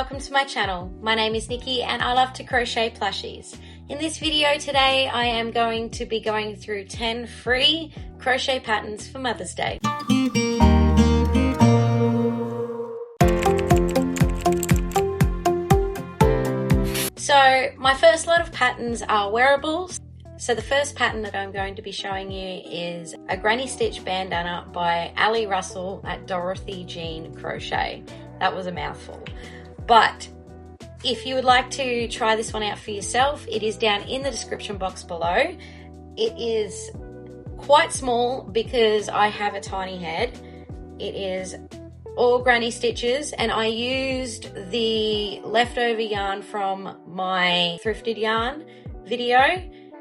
welcome to my channel. My name is Nikki and I love to crochet plushies. In this video today I am going to be going through 10 free crochet patterns for Mother's Day. So my first lot of patterns are wearables. So the first pattern that I'm going to be showing you is a granny stitch bandana by Ali Russell at Dorothy Jean Crochet. That was a mouthful. But if you would like to try this one out for yourself, it is down in the description box below. It is quite small because I have a tiny head. It is all granny stitches and I used the leftover yarn from my thrifted yarn video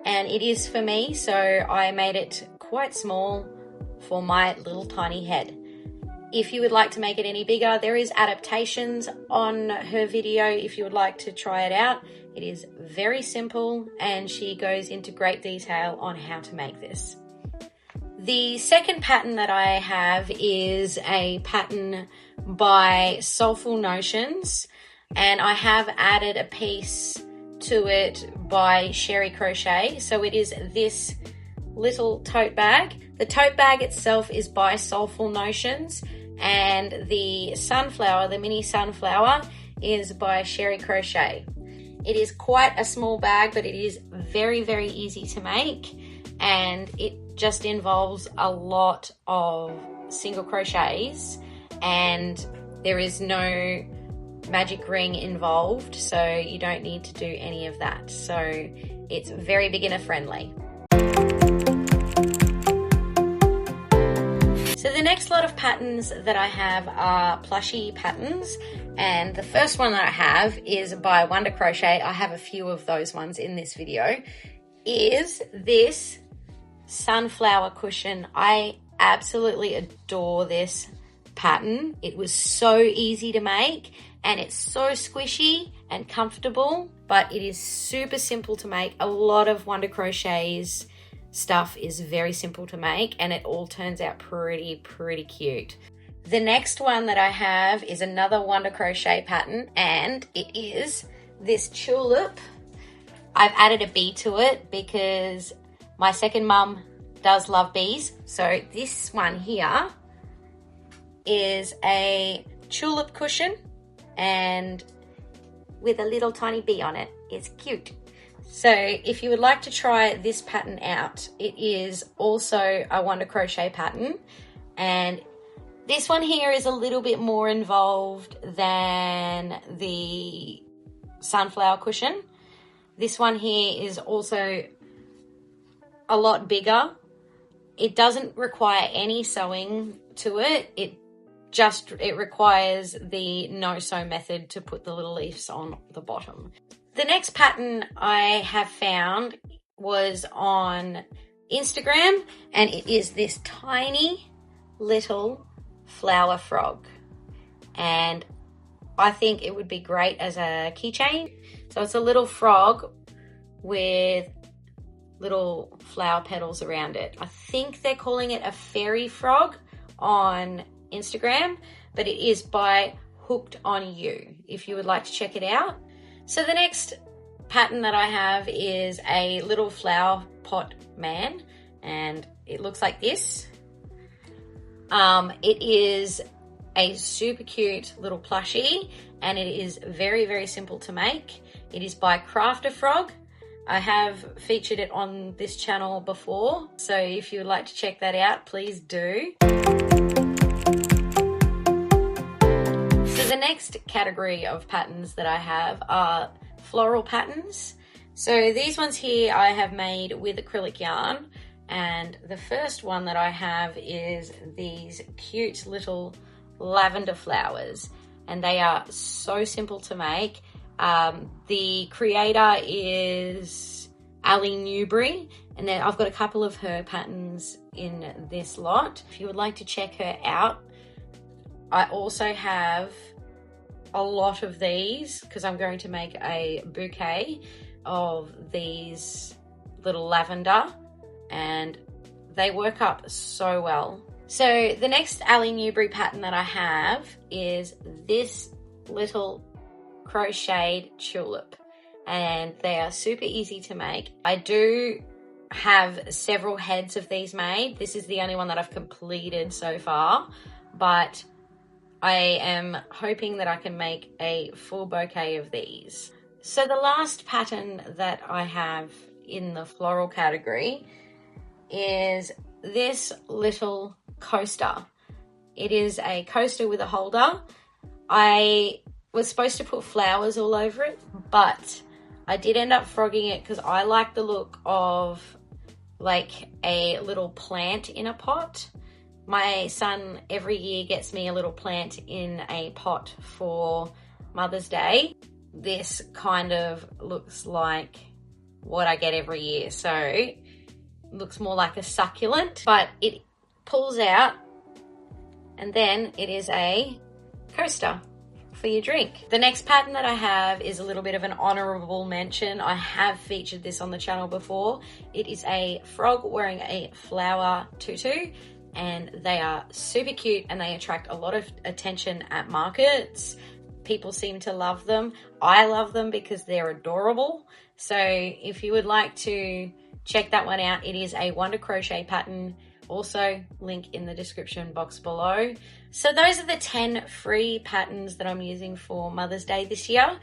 and it is for me, so I made it quite small for my little tiny head. If you would like to make it any bigger, there is adaptations on her video if you would like to try it out. It is very simple and she goes into great detail on how to make this. The second pattern that I have is a pattern by Soulful Notions and I have added a piece to it by Sherry Crochet. So it is this little tote bag. The tote bag itself is by Soulful Notions and the sunflower, the mini sunflower, is by Sherry Crochet. It is quite a small bag, but it is very, very easy to make and it just involves a lot of single crochets and there is no magic ring involved, so you don't need to do any of that. So it's very beginner friendly. So the next lot of patterns that I have are plushie patterns, and the first one that I have is by Wonder Crochet. I have a few of those ones in this video. Is this sunflower cushion. I absolutely adore this pattern. It was so easy to make and it's so squishy and comfortable, but it is super simple to make. A lot of Wonder Crochet's stuff is very simple to make and it all turns out pretty cute. The next one that I have is another Wonder Crochet pattern and it is this tulip. I've added a bee to it because my second mum does love bees. So this one here is a tulip cushion and with a little tiny bee on it. It's cute. So if you would like to try this pattern out, it is also a Wonder Crochet pattern and this one here is a little bit more involved than the sunflower cushion. This one here is also a lot bigger. It doesn't require any sewing to it. It requires the no-sew method to put the little leaves on the bottom. The next pattern I have found was on Instagram and it is this tiny little flower frog. And I think it would be great as a keychain. So it's a little frog with little flower petals around it. I think they're calling it a fairy frog on Instagram, but it is by Hooked on You if you would like to check it out. So the next pattern that I have is a little flower pot man and it looks like this. It is a super cute little plushie and it is very simple to make. It is by Crafter Frog. I have featured it on this channel before, so if you would like to check that out, please do. So the next category of patterns that I have are floral patterns. So these ones here I have made with acrylic yarn, and the first one that I have is these cute little lavender flowers, and they are so simple to make. The creator is Ali Newbry, and then I've got a couple of her patterns in this lot. If you would like to check her out, I also have a lot of these because I'm going to make a bouquet of these little lavender and they work up so well. So the next Ali Newbry pattern that I have is this little crocheted tulip, and they are super easy to make. I do have several heads of these made. This is the only one that I've completed so far, but I am hoping that I can make a full bouquet of these. So the last pattern that I have in the floral category is this little coaster. It is a coaster with a holder. I was supposed to put flowers all over it, but I did end up frogging it because I like the look of like a little plant in a pot. My son every year gets me a little plant in a pot for Mother's Day. This kind of looks like what I get every year. So it looks more like a succulent, but it pulls out and then it is a coaster for your drink. The next pattern that I have is a little bit of an honorable mention. I have featured this on the channel before. It is a frog wearing a flower tutu, and they are super cute and they attract a lot of attention at markets. People seem to love them. I love them because they're adorable. So if you would like to check that one out, it is a Wonder Crochet pattern. Also, link in the description box below. So those are the 10 free patterns that I'm using for Mother's Day this year.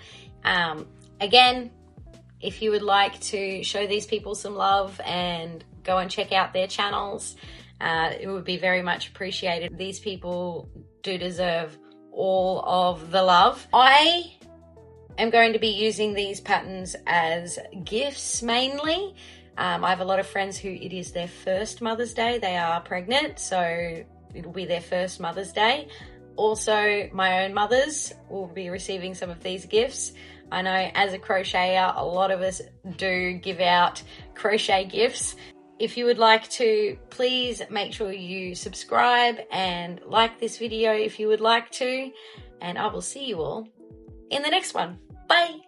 Again, if you would like to show these people some love and go and check out their channels, it would be very much appreciated. These people do deserve all of the love. I am going to be using these patterns as gifts mainly. I have a lot of friends who it is their first Mother's Day. They are pregnant, so it'll be their first Mother's Day. Also, my own mothers will be receiving some of these gifts. I know as a crocheter, a lot of us do give out crochet gifts. If you would like to, please make sure you subscribe and like this video if you would like to. And I will see you all in the next one. Bye.